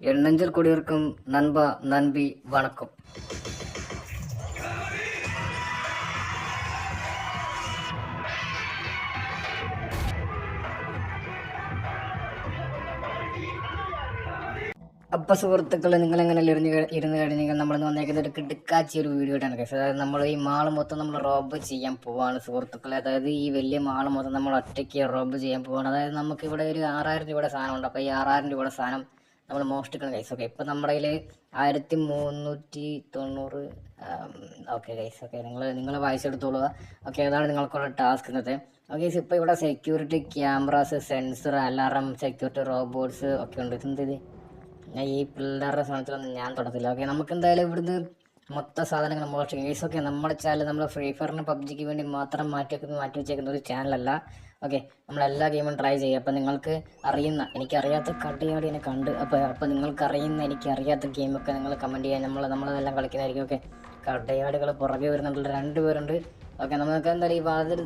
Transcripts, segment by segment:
எண்ணஞ்சல் குடியிருக்கும் நண்பா நண்பி வணக்கம். അപ്പൊ സുഹൃത്തുക്കളെ, നിങ്ങളെങ്ങനെ ഇരുന്ന് കഴിഞ്ഞെങ്കിൽ നമ്മളിന്ന് വന്നേക്കുന്ന ഒരു കിടുക്കാച്ചി ഒരു വീഡിയോ ആണ് ഗൈസ്. അതായത് നമ്മൾ ഈ മാള് മൊത്തം നമ്മൾ റോബ് ചെയ്യാൻ പോവാണ് സുഹൃത്തുക്കളെ. അതായത് ഈ വലിയ മാള് മൊത്തം നമ്മൾ ഒറ്റയ്ക്ക് റോബ് ചെയ്യാൻ പോവാണ്. അതായത് നമുക്ക് ഇവിടെ ഒരു 6000 രൂപയുടെ സാധനം ഉണ്ട്. അപ്പോൾ ഈ 6000 രൂപയുടെ സാധനം നമ്മൾ മോഷ്ടിക്കണം ഗൈസ്. ഓക്കെ, ഇപ്പം നമ്മുടെ കയ്യിൽ 1390. ഓക്കെ ഗൈസ്, ഓക്കെ നിങ്ങൾ വായിച്ചെടുത്തോളുക. ഓക്കെ, അതാണ് നിങ്ങൾക്കുള്ള ടാസ്ക് ഇന്നത്തെ. ഓക്കെ ഗൈസ്, ഇപ്പോൾ ഇവിടെ security cameras, sensor, alarm, security robots ഒക്കെ ഉണ്ട്. ഇതെന്ത് ഈ പിള്ളേരുടെ സാധനത്തിലൊന്നും ഞാൻ തുടത്തില്ല. ഓക്കെ, നമുക്ക് എന്തായാലും ഇവിടുന്ന് മൊത്തം സാധനങ്ങൾ മോഷ്ടിക്കും ഗൈസ്. ഓക്കെ, നമ്മുടെ ചാനൽ നമ്മൾ ഫ്രീ ഫയറിന് പബ്ജിക്ക് വേണ്ടി മാത്രം മാറ്റി വെച്ചേക്കുന്ന ഒരു ചാനലല്ല. ഓക്കെ, നമ്മളെല്ലാ ഗെയിമും ട്രൈ ചെയ്യും. അപ്പോൾ നിങ്ങൾക്ക് അറിയുന്ന, എനിക്കറിയാത്ത കട്ടയാടി എന്നെ കണ്ട് അപ്പോൾ നിങ്ങൾക്ക് അറിയുന്ന എനിക്കറിയാത്ത ഗെയിമൊക്കെ നിങ്ങൾ കമൻറ്റ് ചെയ്യാൻ നമ്മളതെല്ലാം കളിക്കുന്നതായിരിക്കും. ഓക്കെ, കട്ടയാടികൾ പുറകെ വരുന്നുണ്ട്, 2 പേരുണ്ട്. ഓക്കെ, നമുക്ക് എന്തായാലും ഈ വാതിൽ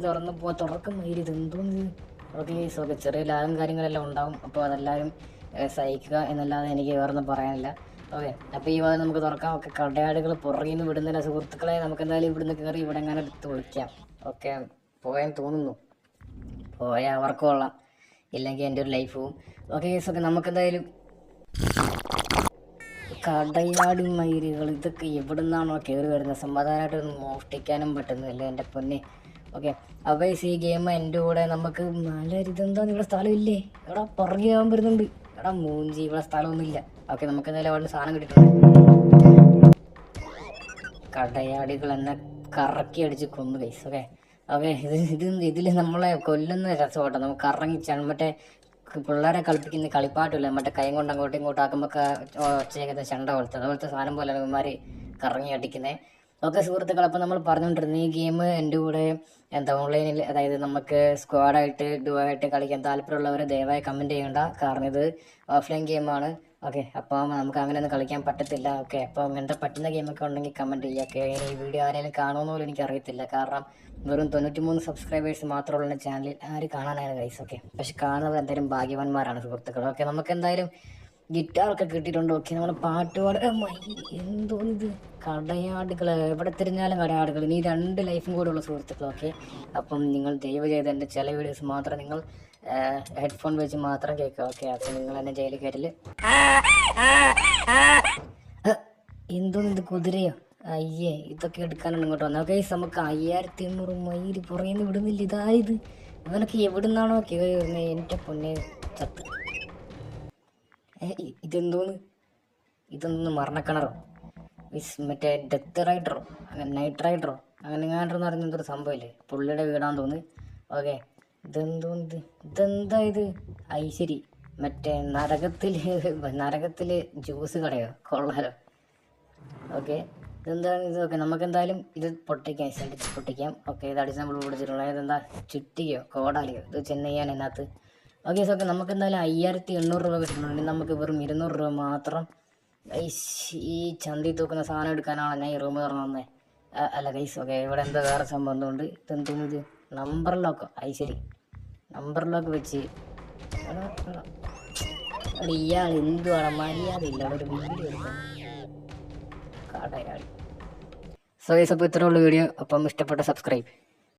തുറക്കും ഇത് എന്തോന്ന്. ഓക്കെ ഗൈസ്, ഓക്കെ ചെറിയ ലാഗും കാര്യങ്ങളെല്ലാം ഉണ്ടാവും. അപ്പോൾ അതെല്ലാവരും സഹിക്കുക എന്നല്ലാതെ എനിക്ക് വേറൊന്നും പറയാനില്ല. ഓക്കെ, അപ്പോൾ ഈ വാതിൽ നമുക്ക് തുറക്കാം. ഓക്കെ, കടയാടുകൾ പുറകിൽ നിന്ന് വിടുന്നില്ല സുഹൃത്തുക്കളെ. നമുക്ക് എന്തായാലും ഇവിടുന്ന് കയറി ഇവിടെ എങ്ങനെ എടുത്ത് വിളിക്കാം. ഓക്കെ, പോയാൻ തോന്നുന്നു, പോയാൽ അവർക്ക് കൊള്ളാം, ഇല്ലെങ്കിൽ എൻ്റെ ഒരു ലൈഫ് പോവും. ഓക്കെ ഗൈസ്, ഓക്കെ നമുക്കെന്തായാലും കടയാടി മയിലുകൾ ഇതൊക്കെ എവിടെ നിന്നാണോ കയറി വരുന്നത്? സമാധാനമായിട്ടൊന്നും മോഷ്ടിക്കാനും പറ്റുന്നില്ല എൻ്റെ പൊന്നെ. ഓക്കെ, അപ്പോൾ ഈ ഗെയിം എൻ്റെ കൂടെ നമുക്ക് നല്ല ഇതെന്താന്ന് ഇവിടെ സ്ഥലമില്ലേ? എടാ പുറകെ ആവാൻ വരുന്നുണ്ട്. എടാ മൂഞ്ചി, ഇവിടെ സ്ഥലമൊന്നുമില്ല. ഓക്കെ, നമുക്ക് എന്തായാലും അവിടെ സാധനം കിട്ടിയിട്ടുണ്ട്. കടയാടികൾ എന്നെ കറക്കി അടിച്ച് കൊന്നു ഗൈസ്. ഓക്കെ ഓക്കെ ഇതിൽ നമ്മളെ കൊല്ലുന്ന രസമാട്ടോ. നമുക്ക് കറങ്ങി മറ്റേ പിള്ളേരെ കളിപ്പിക്കുന്ന കളിപ്പാട്ടില്ല, മറ്റേ കൈ കൊണ്ട് അങ്ങോട്ടും ഇങ്ങോട്ടും ആക്കുമ്പോൾ ഒച്ചയ്ക്കുന്ന ചെണ്ട പോലത്തെ അതുപോലത്തെ സാധനം പോലെ ഇവന്മാർ കറങ്ങി അടിക്കുന്നത്. ഓക്കെ സുഹൃത്തുക്കൾ, അപ്പോൾ നമ്മൾ പറഞ്ഞുകൊണ്ടിരുന്ന ഈ ഗെയിം എൻ്റെ കൂടെ ഓൺലൈനിൽ, അതായത് നമുക്ക് സ്ക്വാഡായിട്ട് ഡുവായിട്ട് കളിക്കാൻ താല്പര്യമുള്ളവർ ദയവായി കമൻറ്റ് ചെയ്യണ്ട. കാരണം ഇത് ഓഫ്ലൈൻ ഗെയിമാണ്. ഓക്കെ, അപ്പോൾ നമുക്ക് അങ്ങനെയൊന്നും കളിക്കാൻ പറ്റത്തില്ല. ഓക്കെ, അപ്പോൾ അങ്ങനത്തെ പറ്റുന്ന ഗെയിമൊക്കെ ഉണ്ടെങ്കിൽ കമൻറ്റ് ചെയ്യുക. ഓക്കെ, ഈ വീഡിയോ ആരെങ്കിലും കാണുമെന്ന് പോലും എനിക്കറിയത്തില്ല. കാരണം വെറും 93 സബ്സ്ക്രൈബേഴ്സ് മാത്രമുള്ള ചാനലിൽ ആര് കാണാനാണ് ഗൈസ്. ഓക്കെ, പക്ഷെ കാണുന്നത് എന്തായാലും ഭാഗ്യവാന്മാരാണ് സുഹൃത്തുക്കൾ. ഓക്കെ, നമുക്ക് എന്തായാലും ഗിറ്റാറൊക്കെ കിട്ടിയിട്ടുണ്ട്. ഓക്കെ, നമ്മൾ പാട്ടുപാട് എന്തോന്നിത് കടയാടുകൾ, എവിടെ തിരിഞ്ഞാലും കടയാടുകൾ. ഇനി 2 ലൈഫും കൂടെ ഉള്ള സുഹൃത്തുക്കൾ. ഓക്കെ, അപ്പം നിങ്ങൾ ദയവ് ചെയ്ത് എൻ്റെ ചില വീഡിയോസ് മാത്രം നിങ്ങൾ ഹെഡ്ഫോൺ വെച്ച് മാത്രം കേൾക്കുക. ഓക്കെ, അപ്പം നിങ്ങൾ എന്നെ ജയിലിൽ കയറ്റിൽ എന്തോന്നിത് കുതിരയോ? അയ്യേ, ഇതൊക്കെ എടുക്കാനാണ് ഇങ്ങോട്ട് വന്നത്. ഓക്കെ, നമുക്ക് 5800 മൈൽ പുറയുന്ന വിടുന്നില്ല. ഇതായത് ഇവനൊക്കെ എവിടെ നിന്നാണോ കയറി വരുന്നത്? എൻ്റെ പൊന്നെ ചത്ത്. ഇതൊന്ന് മരണക്കിണറോ മറ്റേ ഡെത്ത് റൈഡറോ അങ്ങനെ നൈറ്റ് റൈഡറോ അങ്ങനെ എന്ന് പറയുന്ന എന്തൊരു സംഭവമില്ലേ, പുള്ളിയുടെ വീടാന്ന് തോന്നുന്നു. ഓക്കെ, ഇതെന്താ ഇത്? ഐശ്വരി മറ്റേ നരകത്തിൽ ജ്യൂസ് കടയോ? കൊള്ളാലോ. ഓക്കെ, ഇതെന്താണ് ഇത്? ഓക്കെ, നമുക്കെന്തായാലും ഇത് പൊട്ടിക്കാം. ഓക്കെ, ഇത് അടിച്ച് നമ്മൾ പിടിച്ചിട്ടുള്ളത്. ഇതെന്താ ചുറ്റികയോ കോടാലിയോ? ഇത് ചെന്നൈയാണ് ഇതിനകത്ത്. ഓക്കെ ഓക്കെ, നമുക്ക് എന്തായാലും 5800 രൂപ കിട്ടുന്നുണ്ട്. നമുക്ക് വെറും 200 രൂപ മാത്രം. ഈ ചന്തി തൂക്കുന്ന സാധനം എടുക്കാനാണ് ഞാൻ ഈ റൂം തുറന്നു വന്നത്. അല്ല ഗൈസ്, ഓക്കെ ഇവിടെ എന്താ വേറെ സംഭവം ഉണ്ട്. ഇതെന്തോന്നു ഇത്? Number loco? ശരി, നമ്പർ ലോക്ക് വെച്ച് ഇയാൾ എന്തുവാണ് മര്യാദ ഇല്ല ഒരു വീഡിയോ എടുക്കാൻ കടയാളി. സോ ഗൈസ്, അപ്പോൾ ഇത്രയുള്ള വീഡിയോ. അപ്പം ഇഷ്ടപ്പെട്ട സബ്സ്ക്രൈബ്.